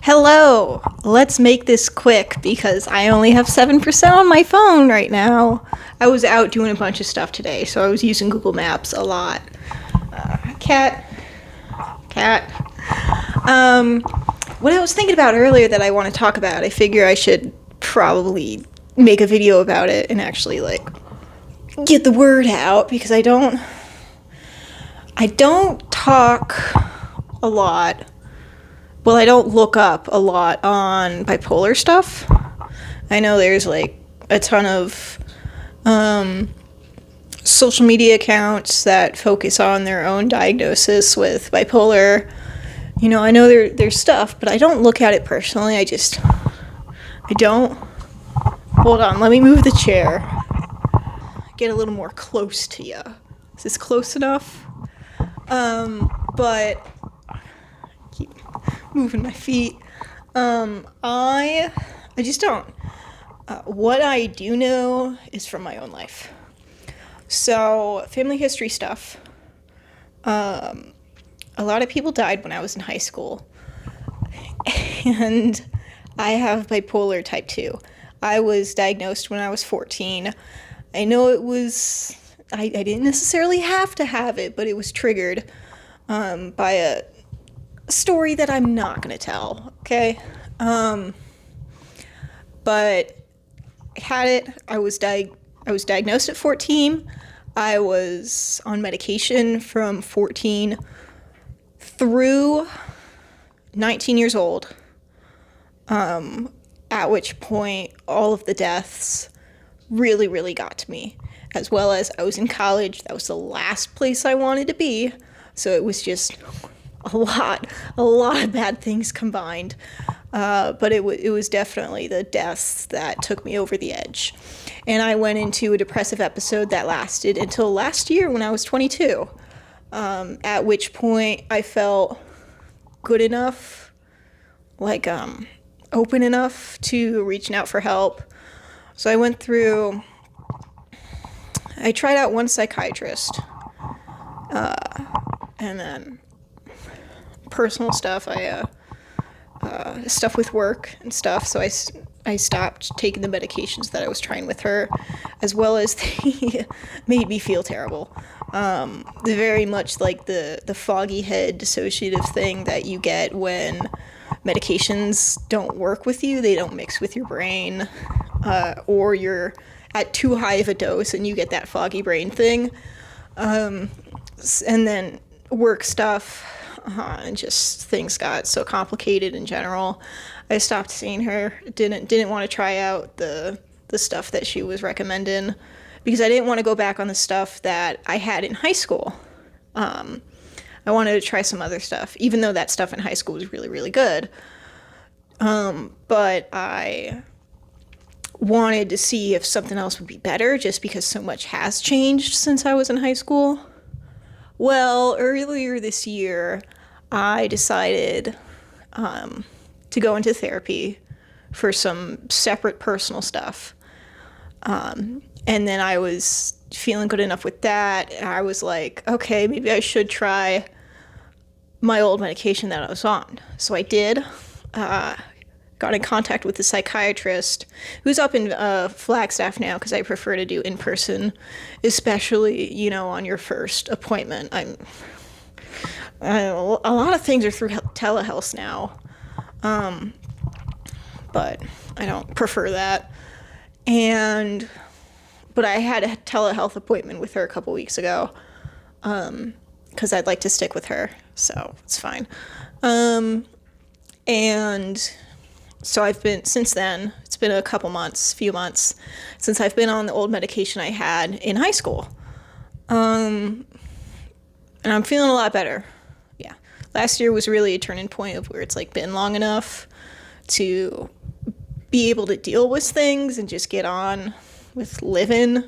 Hello! Let's make this quick because I only have 7% on my phone right now. I was out doing a bunch of stuff today, so I was using Google Maps a lot. Cat. What I was thinking about earlier that I want to talk about, I figure I should probably make a video about it and actually, get the word out because I don't talk a lot. Well, I don't look up a lot on bipolar stuff. I know there's a ton of social media accounts that focus on their own diagnosis with bipolar. I know there's stuff, but I don't look at it personally. I don't. Hold on, let me move the chair. Get a little more close to you. Is this close enough? But keep moving my feet. I just don't. What I do know is from my own life. So, family history stuff. A lot of people died when I was in high school. And I have bipolar type 2. I was diagnosed when I was 14. I know I didn't necessarily have to have it, but it was triggered by a story that I'm not going to tell, okay? But I had it. I was diagnosed at 14. I was on medication from 14 through 19 years old, at which point all of the deaths really, really got to me, as well as I was in college. That was the last place I wanted to be, so it was just a lot of bad things combined, but it was definitely the deaths that took me over the edge. And I went into a depressive episode that lasted until last year when I was 22, at which point I felt good enough, open enough to reaching out for help. So I tried out one psychiatrist, and then personal stuff, stuff with work and stuff, so I stopped taking the medications that I was trying with her, as well as they made me feel terrible. Very much like the foggy head dissociative thing that you get when medications don't work with you, they don't mix with your brain, or you're at too high of a dose and you get that foggy brain thing. And then work stuff, and just things got so complicated in general. I stopped seeing her. Didn't want to try out the stuff that she was recommending because I didn't want to go back on the stuff that I had in high school. I wanted to try some other stuff, even though that stuff in high school was really, really good. But I wanted to see if something else would be better, just because so much has changed since I was in high school. Well, earlier this year, I decided to go into therapy for some separate personal stuff. And then I was feeling good enough with that. I was like, okay, maybe I should try my old medication that I was on. So I did. Got in contact with the psychiatrist who's up in Flagstaff now because I prefer to do in person, especially, on your first appointment. I know, a lot of things are through telehealth now, but I don't prefer that. But I had a telehealth appointment with her a couple weeks ago because I'd like to stick with her, so it's fine. And so I've been, since then, it's been a few months, since I've been on the old medication I had in high school. And I'm feeling a lot better. Yeah. Last year was really a turning point of where it's been long enough to be able to deal with things and just get on with living.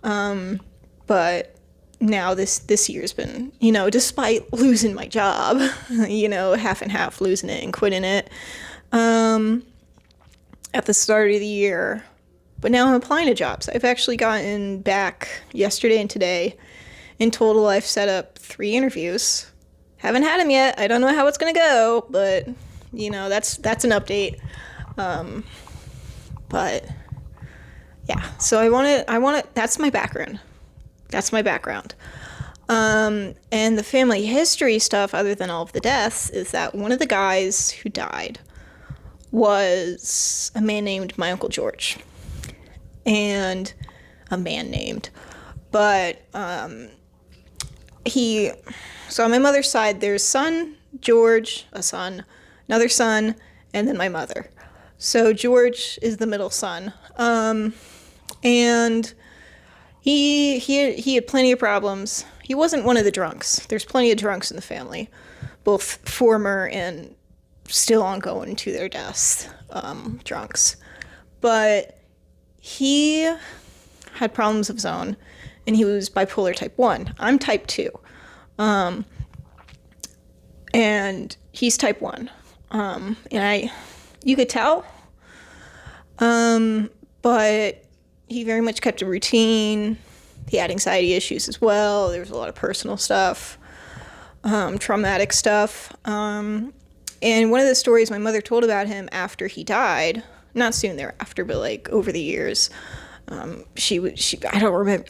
But now this year's been, despite losing my job, half and half, losing it and quitting it, at the start of the year. But now I'm applying to jobs. I've actually gotten back yesterday and today. In total, I've set up 3 interviews. Haven't had them yet. I don't know how it's going to go, but that's an update. But yeah, so I want to, that's my background. And the family history stuff, other than all of the deaths, is that one of the guys who died was a man named my Uncle George. And a man named. But so on my mother's side, there's son, George, a son, another son, and then my mother. So George is the middle son. And he had plenty of problems. He wasn't one of the drunks. There's plenty of drunks in the family, both former and still ongoing to their deaths, drunks. But he had problems of his own, and he was bipolar type 1. I'm type 2. And he's type 1. And you could tell. But he very much kept a routine. He had anxiety issues as well. There was a lot of personal stuff, traumatic stuff. And one of the stories my mother told about him after he died, not soon thereafter, but like over the years, I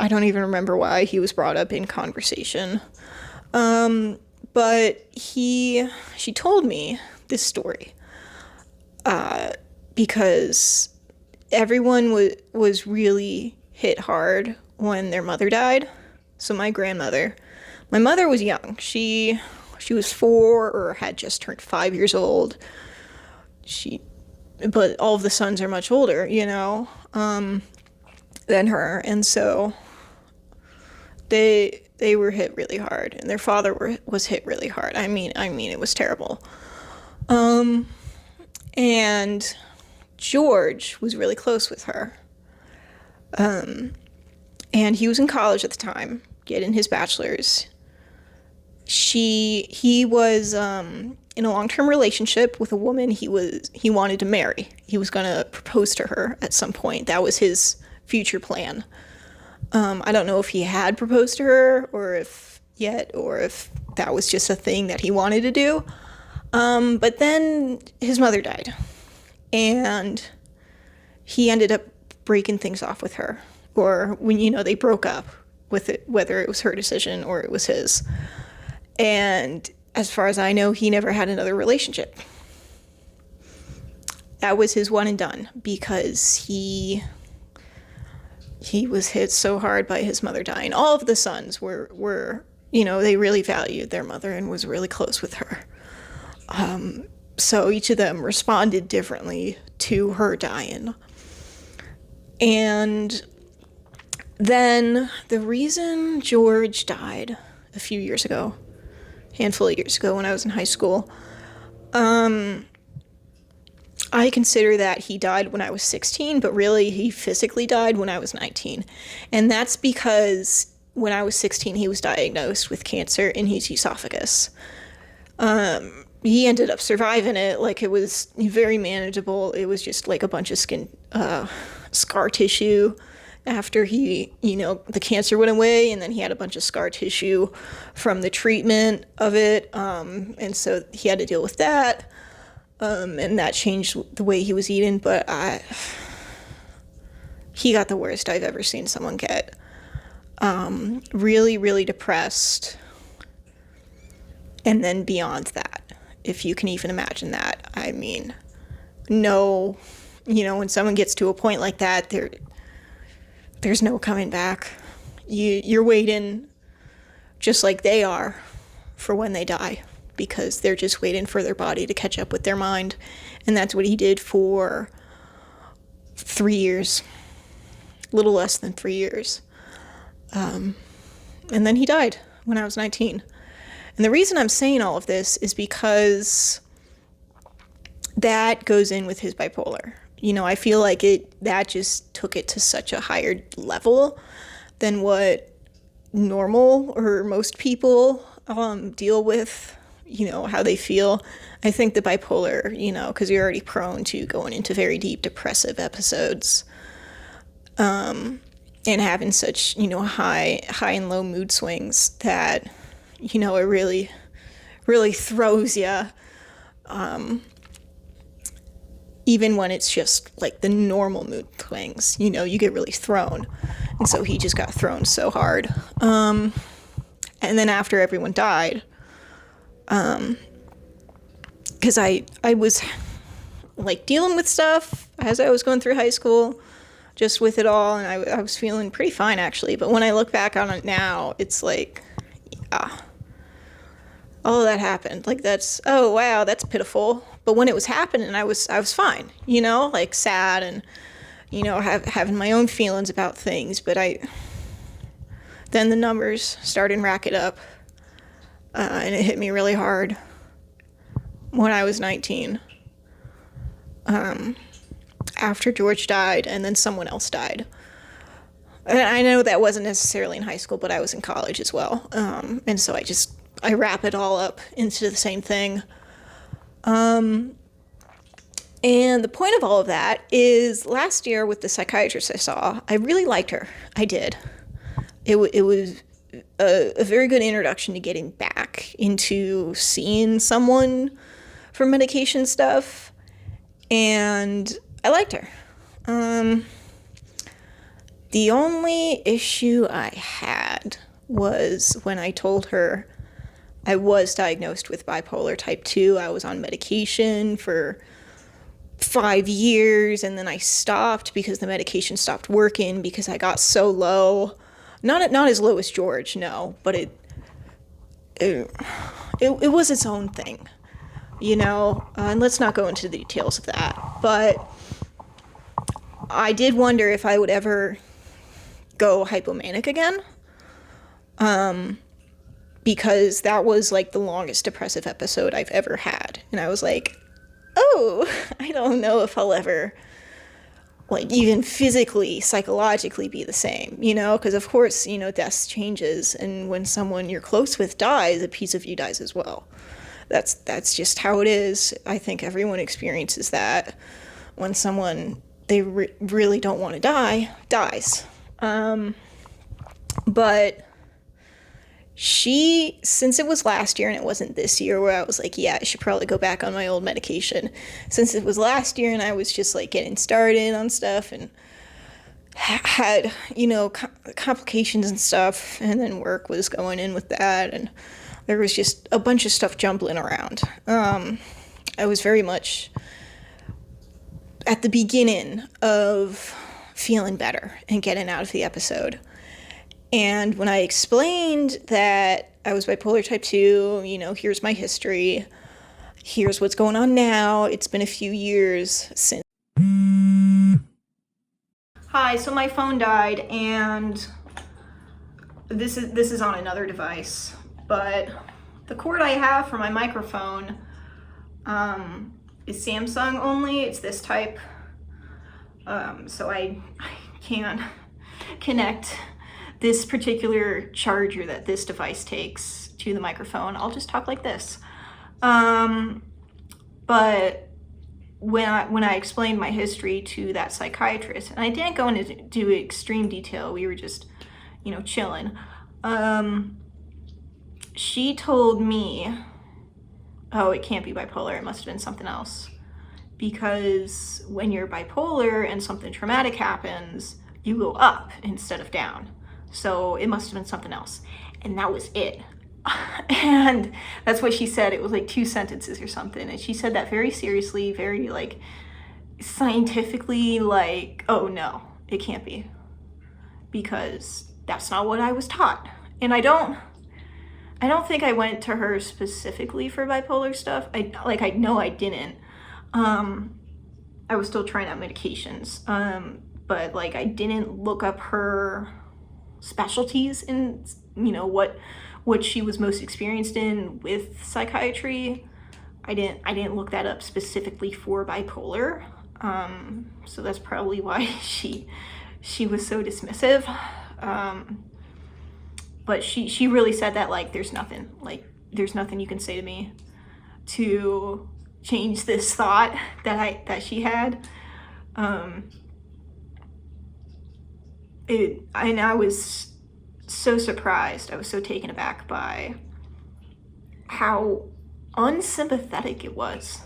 don't even remember why he was brought up in conversation. But she told me this story, because everyone was really hit hard when their mother died. So my mother was young. She was 4 or had just turned 5 years old. But all of the sons are much older, than her. And so they were hit really hard, and their father was hit really hard. I mean, it was terrible. And George was really close with her. And he was in college at the time, getting his bachelor's. He was in a long-term relationship with a woman he wanted to marry. He was going to propose to her at some point. That was his future plan. I don't know if he had proposed to her or if that was just a thing that he wanted to do. But then his mother died, and he ended up breaking things off with her, or when, they broke up with it, whether it was her decision or it was his. And as far as I know, he never had another relationship. That was his one and done, because he was hit so hard by his mother dying. All of the sons were they really valued their mother and was really close with her. So each of them responded differently to her dying. And then the reason George died a handful of years ago when I was in high school, I consider that he died when I was 16, but really he physically died when I was 19. And that's because when I was 16, he was diagnosed with cancer in his esophagus. He ended up surviving it. Like, it was very manageable. It was just like a bunch of skin, scar tissue after the cancer went away, and then he had a bunch of scar tissue from the treatment of it. And so he had to deal with that. And that changed the way he was eating, but he got the worst I've ever seen someone get. Really, really depressed. And then beyond that, if you can even imagine that, I mean, no, when someone gets to a point like that, there's no coming back. You're waiting, just like they are, for when they die, because they're just waiting for their body to catch up with their mind. And that's what he did for 3 years, a little less than 3 years. And then he died when I was 19. And the reason I'm saying all of this is because that goes in with his bipolar. I feel like that just took it to such a higher level than what normal or most people deal with, how they feel. I think the bipolar, because you're already prone to going into very deep depressive episodes, and having such, high and low mood swings that, it really, really throws you. even when it's just like the normal mood swings, you get really thrown. And so he just got thrown so hard. And then after everyone died, because I was like dealing with stuff as I was going through high school, just with it all, and I was feeling pretty fine actually. But when I look back on it now, it's like, yeah, all of that happened. Like oh wow, that's pitiful. But when it was happening, I was fine, like sad and having my own feelings about things. But then the numbers started racking up, and it hit me really hard when I was 19. After George died, and then someone else died. And I know that wasn't necessarily in high school, but I was in college as well. And so I wrap it all up into the same thing. And the point of all of that is last year with the psychiatrist I saw, I really liked her. I did. It was a very good introduction to getting back into seeing someone for medication stuff. And I liked her. The only issue I had was when I told her I was diagnosed with bipolar type 2. I was on medication for 5 years, and then I stopped because the medication stopped working because I got so low. Not as low as George, no, but it was its own thing, and let's not go into the details of that. But I did wonder if I would ever go hypomanic again, because that was like the longest depressive episode I've ever had. And I was like, oh, I don't know if I'll ever, like, even physically, psychologically be the same, because of course, death changes, and when someone you're close with dies, a piece of you dies as well. That's just how it is. I think everyone experiences that when someone they really don't want to die dies. But since it was last year and it wasn't this year where I was like, yeah, I should probably go back on my old medication. Since it was last year and I was just like getting started on stuff and had, complications and stuff, and then work was going in with that, and there was just a bunch of stuff jumbling around. I was very much at the beginning of feeling better and getting out of the episode. And when I explained that I was bipolar type 2, here's my history, here's what's going on now, it's been a few years since. Hi, so my phone died, and this is on another device, but the cord I have for my microphone is Samsung only. It's this type, so I can't connect this particular charger that this device takes to the microphone. I'll just talk like this. But when I explained my history to that psychiatrist, and I didn't go into extreme detail, we were just, chilling. She told me, oh, it can't be bipolar, it must have been something else. Because when you're bipolar and something traumatic happens, you go up instead of down. So it must have been something else. And that was it. And that's what she said. It was like 2 sentences or something. And she said that very seriously, very like scientifically, like, oh no, it can't be. Because that's not what I was taught. And I don't think I went to her specifically for bipolar stuff. I know I didn't. I was still trying out medications. But like I didn't look up her specialties in, what she was most experienced in with psychiatry. I didn't look that up specifically for bipolar. So that's probably why she was so dismissive. But she really said that, like, there's nothing you can say to me to change this thought that she had. And I was so surprised. I was so taken aback by how unsympathetic it was.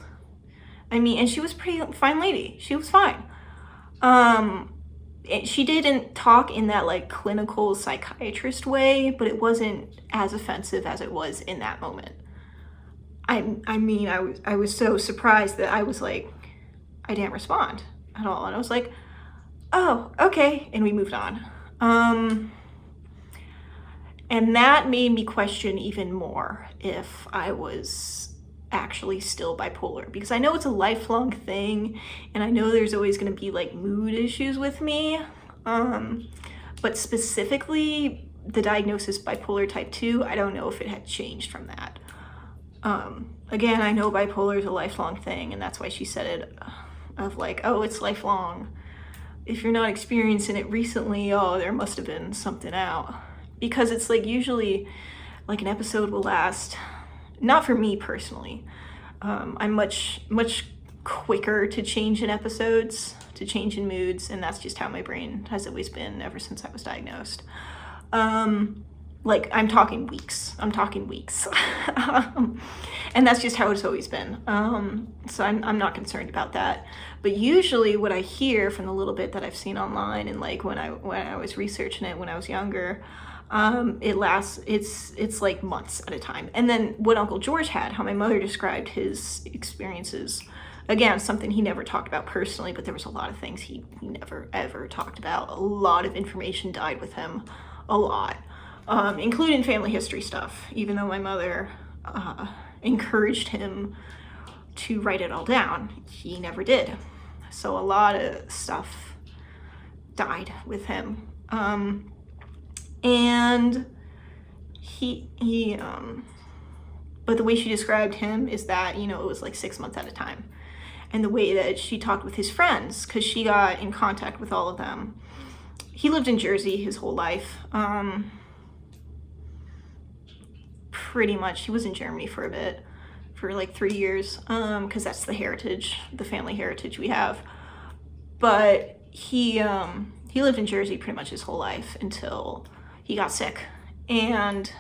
I mean, and she was a pretty fine lady. She was fine. She didn't talk in that like clinical psychiatrist way, but it wasn't as offensive as it was in that moment. I mean, I was so surprised that I was like, I didn't respond at all. And I was like, oh, okay. And we moved on. And that made me question even more if I was actually still bipolar, because I know it's a lifelong thing, and I know there's always going to be like mood issues with me. But specifically the diagnosis bipolar type 2, I don't know if it had changed from that. Again, I know bipolar is a lifelong thing, and that's why she said it, of like, oh, it's lifelong. If you're not experiencing it recently, oh, there must have been something out. Because it's like usually like an episode will last, not for me personally. I'm much quicker to change in episodes, to change in moods, and that's just how my brain has always been ever since I was diagnosed. Like I'm talking weeks. And that's just how it's always been. So I'm not concerned about that. But usually what I hear from the little bit that I've seen online, and like when I was researching it when I was younger, it's like months at a time. And then what Uncle George had, how my mother described his experiences, again, something he never talked about personally, but there was a lot of things he never ever talked about. A lot of information died with him, a lot, including family history stuff, even though my mother encouraged him to write it all down. He never did. So a lot of stuff died with him. And but the way she described him is that, you know, it was like 6 months at a time. And the way that she talked with his friends, because she got in contact with all of them. He lived in Jersey his whole life. Pretty much, he was in Germany for a bit, for like 3 years, because that's the family heritage we have. But he lived in Jersey pretty much his whole life until he got sick. And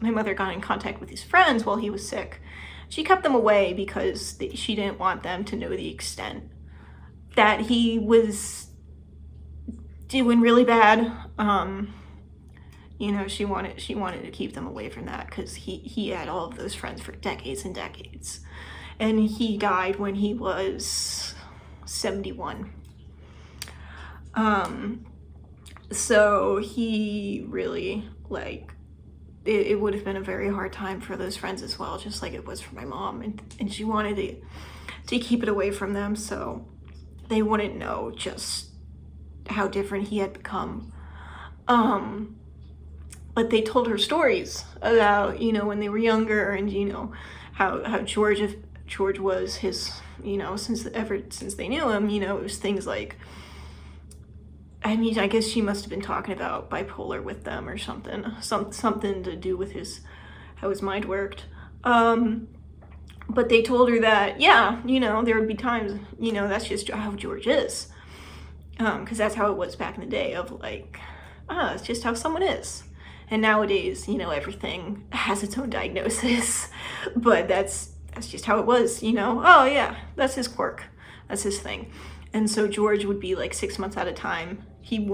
my mother got in contact with his friends while he was sick. She kept them away because she didn't want them to know the extent that he was doing really bad. You know, she wanted to keep them away from that because he had all of those friends for decades and decades. And he died when he was 71. So he really, like, it would have been a very hard time for those friends as well, just like it was for my mom. And she wanted to keep it away from them so they wouldn't know just how different he had become. But they told her stories about, you know, when they were younger, and, you know, how George was his, you know, since they knew him, you know, it was things like, I mean, I guess she must have been talking about bipolar with them or something to do with how his mind worked. But they told her that, yeah, you know, there would be times, you know, that's just how George is. Because that's how it was back in the day, of like, it's just how someone is. And nowadays, you know, everything has its own diagnosis, but that's just how it was, you know. Oh yeah, that's his quirk, that's his thing. And so George would be like 6 months at a time. He'd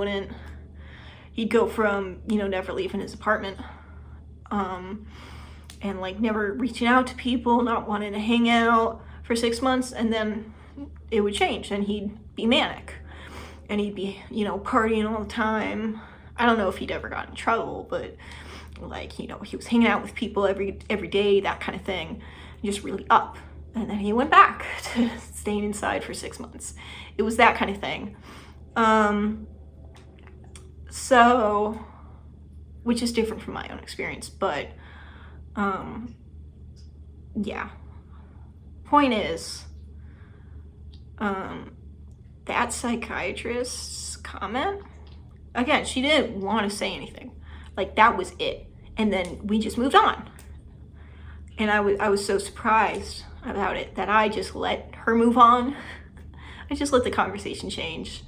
go from, you know, never leaving his apartment, and like never reaching out to people, not wanting to hang out for 6 months, and then it would change and he'd be manic. And he'd be, you know, partying all the time. I don't know if he'd ever got in trouble, but like, you know, he was hanging out with people every day, that kind of thing, just really up. And then he went back to staying inside for 6 months. It was that kind of thing. So, which is different from my own experience, but yeah. Point is, that psychiatrist's comment, again, she didn't want to say anything. Like, that was it. And then we just moved on. And I was so surprised about it that I just let her move on. I just let the conversation change.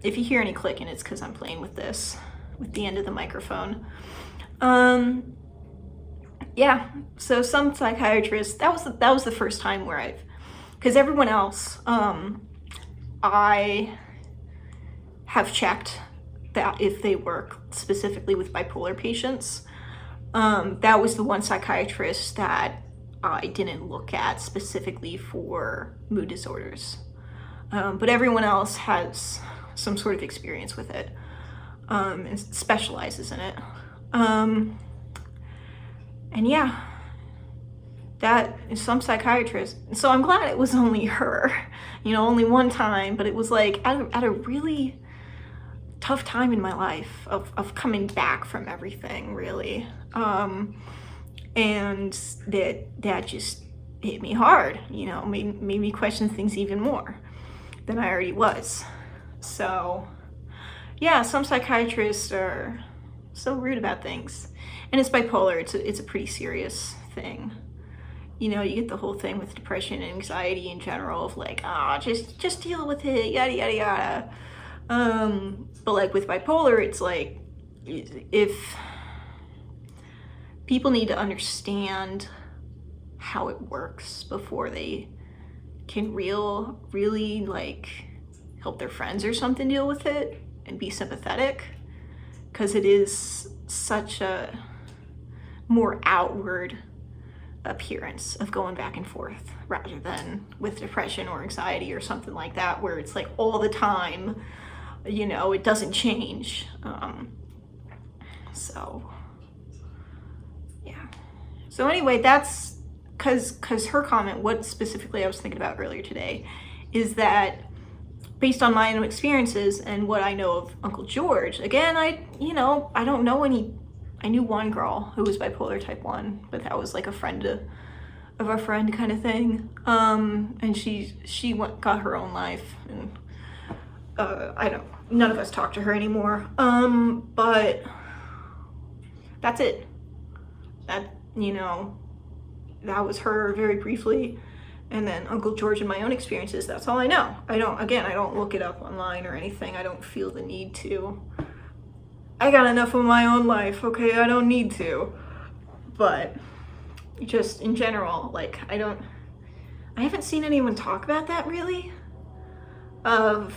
If you hear any clicking, it's because I'm playing with this, with the end of the microphone. Yeah, so some psychiatrists, that was the first time where I've because everyone else, I have checked that if they work specifically with bipolar patients. That was the one psychiatrist that I didn't look at specifically for mood disorders. But everyone else has some sort of experience with it, and specializes in it. And yeah, that is some psychiatrist. So I'm glad it was only her, only one time, but it was like at a really tough time in my life of coming back from everything, really. And that just hit me hard, made me question things even more than I already was. So yeah, some psychiatrists are so rude about things. And it's bipolar, it's a pretty serious thing. You get the whole thing with depression and anxiety in general of like, just deal with it, yada, yada, yada. But like with bipolar, it's like, if people need to understand how it works before they can really like help their friends or something deal with it and be sympathetic, because it is such a more outward appearance of going back and forth rather than with depression or anxiety or something like that, where it's like all the time, it doesn't change. So yeah. So anyway, that's because her comment, what specifically I was thinking about earlier today, is that based on my own experiences and what I know of Uncle George, again, I don't know any. I knew one girl who was bipolar type 1, but that was like a friend of a friend kind of thing. And she got her own life, and none of us talk to her anymore. But that's it. That was her very briefly. And then Uncle George and my own experiences, that's all I know. I don't look it up online or anything. I don't feel the need to. I got enough of my own life, okay? I don't need to. But just in general, like, I haven't seen anyone talk about that really. Of,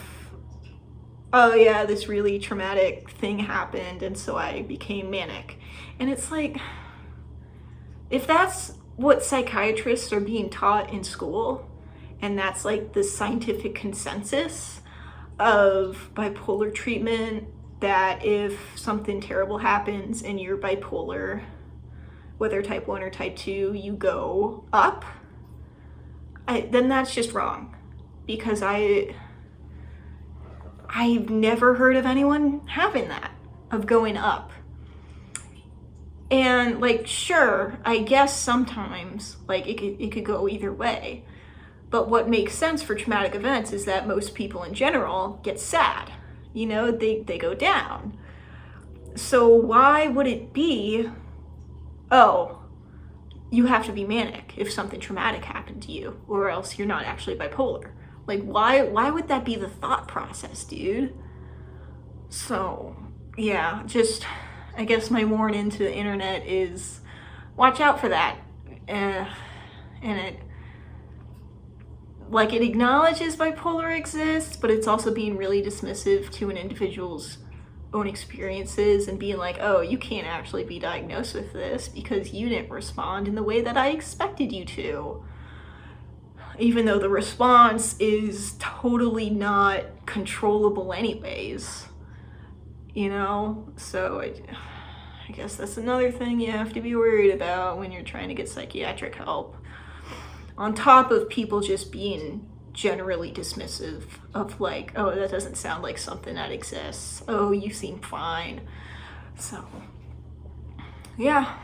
oh yeah, this really traumatic thing happened and so I became manic. And it's like, if that's what psychiatrists are being taught in school, and that's like the scientific consensus of bipolar treatment, that if something terrible happens and you're bipolar, whether type 1 or type 2, you go up, then that's just wrong. Because I've never heard of anyone having that, of going up. And like, sure, I guess sometimes like it could go either way. But what makes sense for traumatic events is that most people in general get sad. They go down. So why would it be, oh, you have to be manic if something traumatic happened to you, or else you're not actually bipolar? Like, why would that be the thought process, dude? So yeah, just, I guess my warning to the internet is watch out for that. And it acknowledges bipolar exists, but it's also being really dismissive to an individual's own experiences and being like, oh, you can't actually be diagnosed with this because you didn't respond in the way that I expected you to. Even though the response is totally not controllable anyways. So I guess that's another thing you have to be worried about when you're trying to get psychiatric help. On top of people just being generally dismissive of like, oh, that doesn't sound like something that exists. Oh, you seem fine. So, yeah.